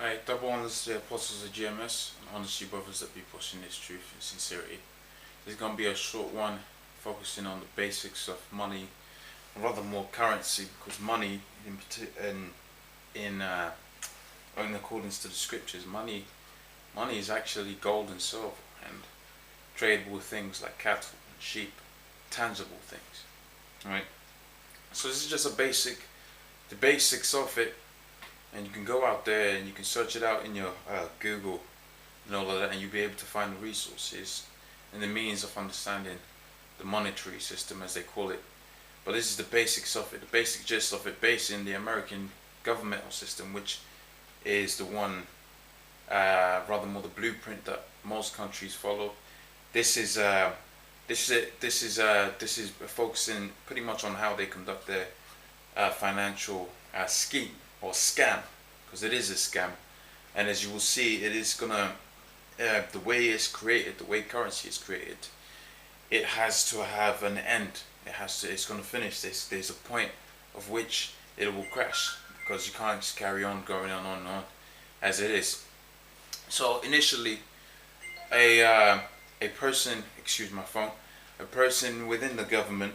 Hi, double honors to the apostles of GMS and honors to you brothers that be pushing this truth and sincerity. This is going to be a short one focusing on the basics of money, or rather more currency, because money in accordance to the scriptures, money is actually gold and silver and tradable things like cattle and sheep, tangible things. Right? So this is just the basics of it, and you can go out there and you can search it out in your Google and all of that, and you'll be able to find the resources and the means of understanding the monetary system, as they call it. But this is the basics of it, the basic gist of it, based in the American governmental system, which is the one, rather more the blueprint that most countries follow. This is focusing pretty much on how they conduct their financial scheme or scam, because it is a scam. And as you will see, it is gonna the way it's created, the way currency is created, it has to have an end. It's gonna finish this. There's a point of which it will crash, because you can't just carry on going on as it is. So initially, a person, excuse my phone, a person within the government,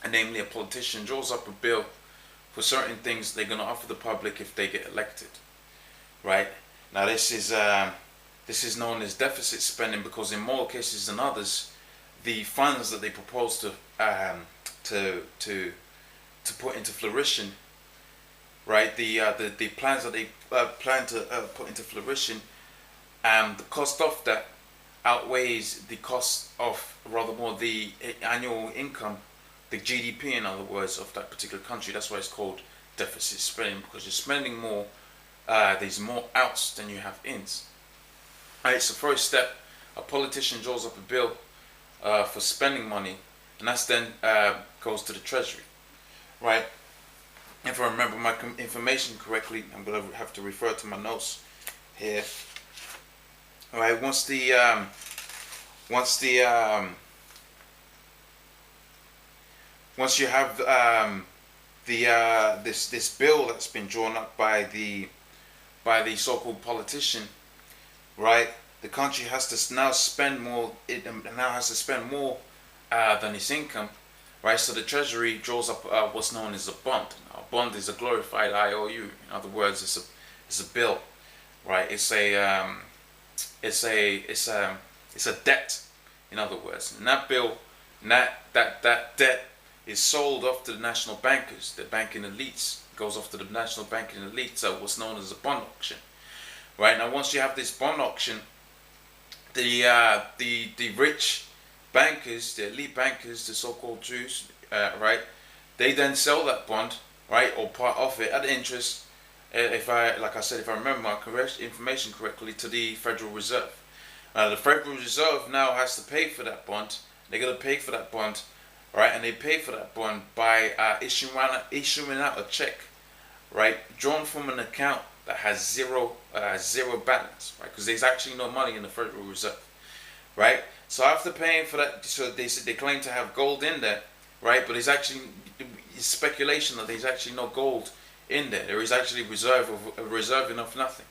and namely a politician, draws up a bill for certain things they're going to offer the public if they get elected. Right? Now this is known as deficit spending, because in more cases than others, the funds that they propose to put into flourishing, right? The plans that they plan to put into flourishing, the cost of that outweighs the cost of, rather more, the annual income, the GDP, in other words, of that particular country. That's why it's called deficit spending, because you're spending more. There's more outs than you have ins. Alright, so first step, a politician draws up a bill for spending money, and that's then goes to the treasury. Right? If I remember my information correctly, I'm going to have to refer to my notes here. Alright, once you have this bill that's been drawn up by the so-called politician, right? The country has to now spend more. It now has to spend more than its income, right? So the treasury draws up what's known as a bond. Now, a bond is a glorified IOU. In other words, it's a bill, right? It's a debt. In other words, and that bill, and that debt is sold off to the national bankers, the banking elites. It goes off to the national banking elites, what's known as a bond auction. Right, now once you have this bond auction, the rich bankers, the elite bankers, the so-called Jews, right, they then sell that bond, right, or part of it at interest, if I remember my correct information correctly, to the Federal Reserve. The Federal Reserve now has to pay for that bond. They're going to pay for that bond, right? And they pay for that bond by issuing out a check, right, drawn from an account that has zero balance, right? Because there's actually no money in the Federal Reserve, right? So after paying for that, so they claim to have gold in there, right? But there's actually speculation that there's actually no gold in there. There is actually reserving of nothing.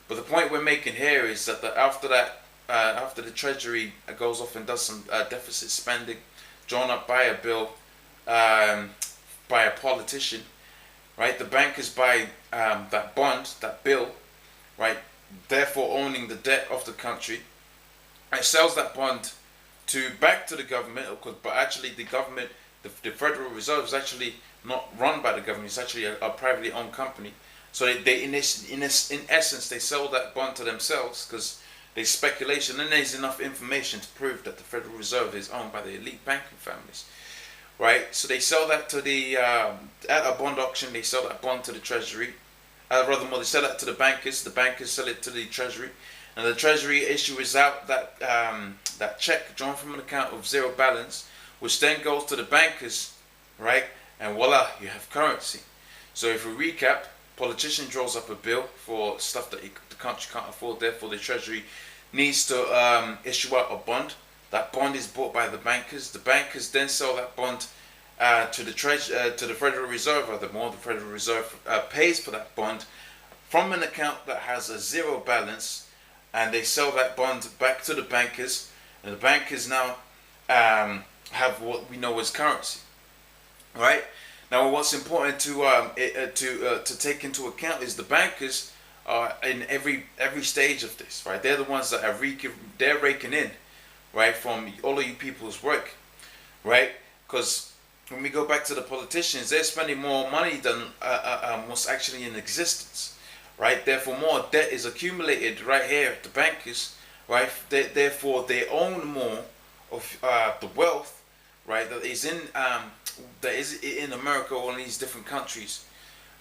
But the point we're making here is that after the Treasury goes off and does some deficit spending drawn up by a bill, by a politician, right? The bankers buy that bond, that bill, right? Therefore owning the debt of the country. It sells that bond back to the government, but actually the government, the Federal Reserve, is actually not run by the government. It's actually a privately owned company. So they in essence they sell that bond to themselves, because there's speculation and there's enough information to prove that the Federal Reserve is owned by the elite banking families, right? So they sell that to at a bond auction. They sell that bond to the Treasury. Rather more, they sell that to the bankers. The bankers sell it to the Treasury, and the Treasury issues out that check drawn from an account of zero balance, which then goes to the bankers, right? And voila, you have currency. So if we recap, politician draws up a bill for stuff that the country can't afford. Therefore, the Treasury needs to issue out a bond. That bond is bought by the bankers. The bankers then sell that bond to the Federal Reserve. Furthermore, the Federal Reserve pays for that bond from an account that has a zero balance, and they sell that bond back to the bankers, and the bankers now have what we know as currency, right? Now, what's important to take into account is the bankers are in every stage of this, right? They're the ones that are raking in, right, from all of you people's work, right? Because when we go back to the politicians, they're spending more money than what's actually in existence, right? Therefore, more debt is accumulated right here at the bankers, right? Therefore, they own more of the wealth, right, that is in America or in these different countries,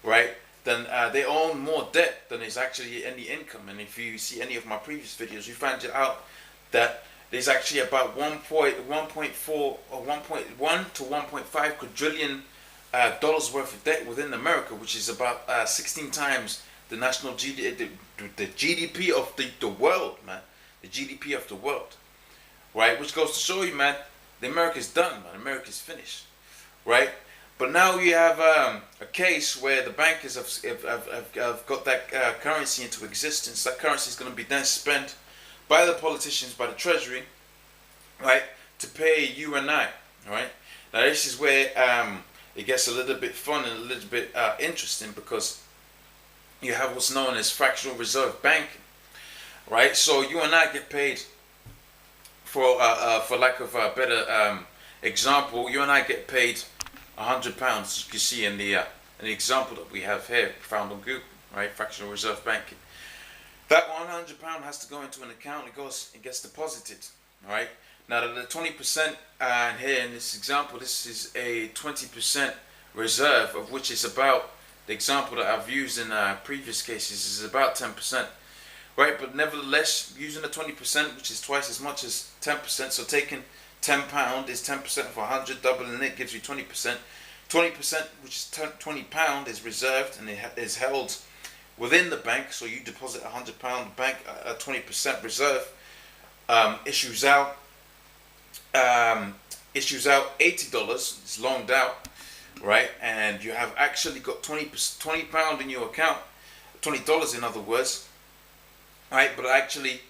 right? Then they own more debt than is actually any income. And if you see any of my previous videos, you find it out that there's actually about 1.4 or 1.1 to 1.5 quadrillion dollars worth of debt within America, which is about 16 times the national the GDP of the world, man. The GDP of the world, right? Which goes to show you, man, the America's done, man. America's finished, right? But now you have a case where the bankers have got that currency into existence. That currency is going to be then spent by the politicians, by the treasury, right, to pay you and I, right? Now this is where it gets a little bit fun and a little bit interesting, because you have what's known as fractional reserve banking, right? So you and I get paid for lack of a better example, you and I get paid £100, as you can see in the example that we have here, found on Google, right? Fractional reserve banking. That £100 has to go into an account. It gets deposited. All right. Now the 20%, and here in this example, this is a 20% reserve, of which is about, the example that I've used in previous cases is about 10%. Right. But nevertheless, using the 20%, which is twice as much as 10%, so taking £10 is 10% of 100, doubling it gives you 20%. 20%, which is £20, is reserved and it is held within the bank. So you deposit £100, the bank, a 20% reserve, issues out $80. It's loaned out, right? And you have actually got £20 in your account, $20 in other words, right? But actually,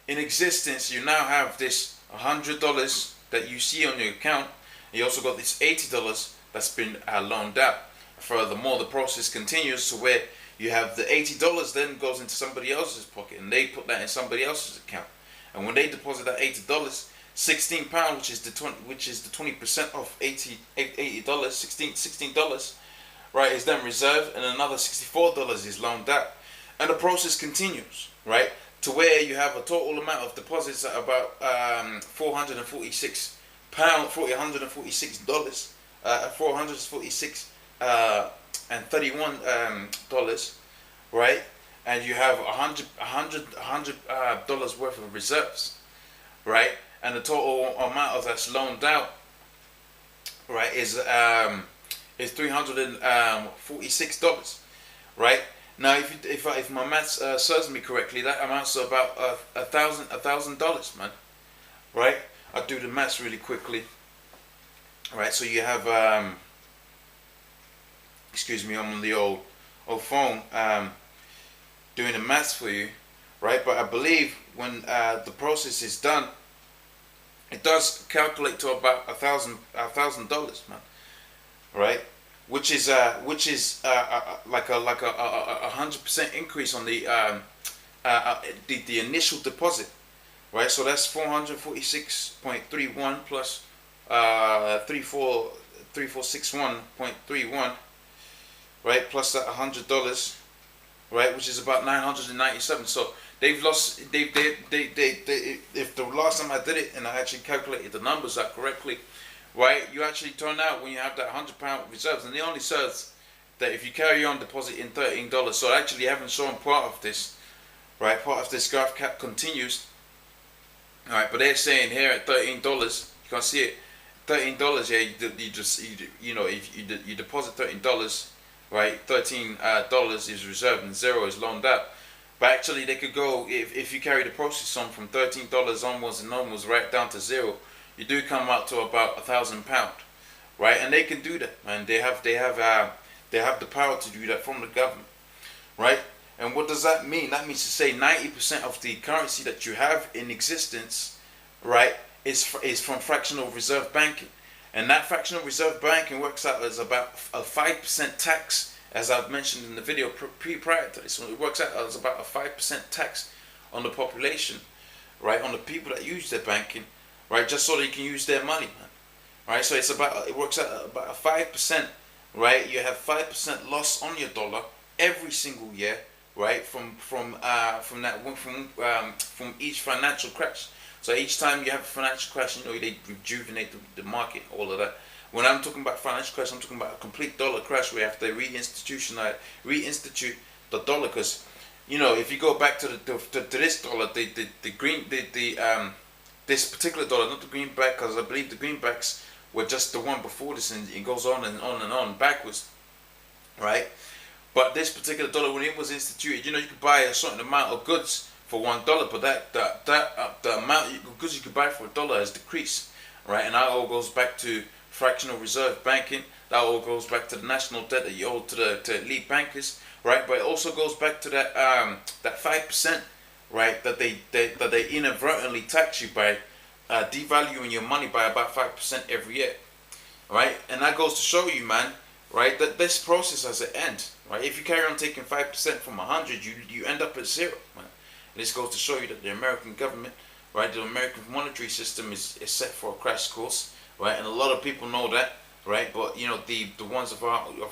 in existence, you now have this $100 that you see on your account. You also got this $80 that's been loaned out. Furthermore, the process continues to where you have the $80 then goes into somebody else's pocket, and they put that in somebody else's account. And when they deposit that $80, £16, which is the 20% of $80, $16, right, is then reserved, and another $64 is loaned out, and the process continues, right, to where you have a total amount of deposits at about $446 and $31, right? And you have $100 worth of reserves, right? And the total amount of that's loaned out, right, is $346, right? Now, if my maths serves me correctly, that amounts to about $1,000, man, right? I'll do the maths really quickly, right? So you have excuse me, I'm on the old phone doing the maths for you, right? But I believe when the process is done, it does calculate to about $1,000, man, right? Which is like a 100% increase on the initial deposit, right? So that's 446.31 plus 3461.31, right? Plus that $100, right? Which is about 997. So they've lost. They if the last time I did it and I actually calculated the numbers out correctly, right? You actually turn out when you have that £100 reserves, and they only says that if you carry on depositing $13, so I actually haven't shown part of this, right? Part of this graph cap continues, all right? But they're saying here at $13, you can't see it, $13. Yeah, you deposit $13, right? $13 is reserved and 0 is loaned out. But actually, they could go if you carry the process on from $13 onwards and onwards right down to 0. You do come out to about £1,000, right? And they can do that, man. They have the power to do that from the government, right? And And what does that mean? That means to say 90% of the currency that you have in existence, right, is from fractional reserve banking. And that fractional reserve banking works out as about a 5% tax, as I've mentioned in the video prior to this. It works out as about a 5% tax on the population, right, on the people that use their banking, right, just so they can use their money, man. Right, so it works out about a 5%, right? You have 5% loss on your dollar every single year, right? From each financial crash. So each time you have a financial crash, you know, they rejuvenate the market, all of that. When I'm talking about financial crash, I'm talking about a complete dollar crash where you have to reinstitute the dollar, because, you know, if you go back to this dollar, this particular dollar, not the greenback, because I believe the greenbacks were just the one before this, and it goes on and on and on backwards, right? But this particular dollar, when it was instituted, you know, you could buy a certain amount of goods for $1, but the amount of goods you could buy for $1 has decreased, right? And that all goes back to fractional reserve banking. That all goes back to the national debt that you owe to elite bankers, right? But it also goes back to that 5%, right? That they inadvertently tax you by devaluing your money by about 5% every year, right? And that goes to show you, man, right, that this process has an end, right? If you carry on taking 5% from 100, you end up at 0, man. And this goes to show you that the American government, right, the American monetary system is set for a crash course, right? And a lot of people know that, right? But, you know, the ones of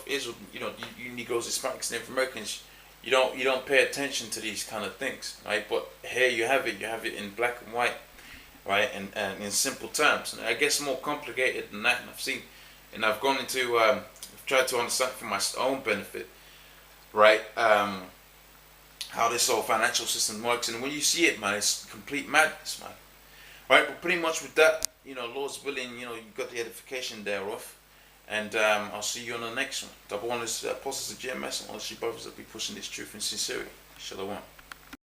Israel, you know, you Negroes, Hispanics, Native Americans, you don't pay attention to these kind of things, right? But here you have it in black and white, right? And in simple terms. And I guess more complicated than that. And I've gone into tried to understand for my own benefit, right? How this whole financial system works, and when you see it, man, it's complete madness, man. Right? But pretty much with that, you know, Lord's willing, you know, you got the edification thereof, and I'll see you on the next one. Double one is Apostles of GMS, and all the brothers that be pushing this truth in sincerity. Shalom.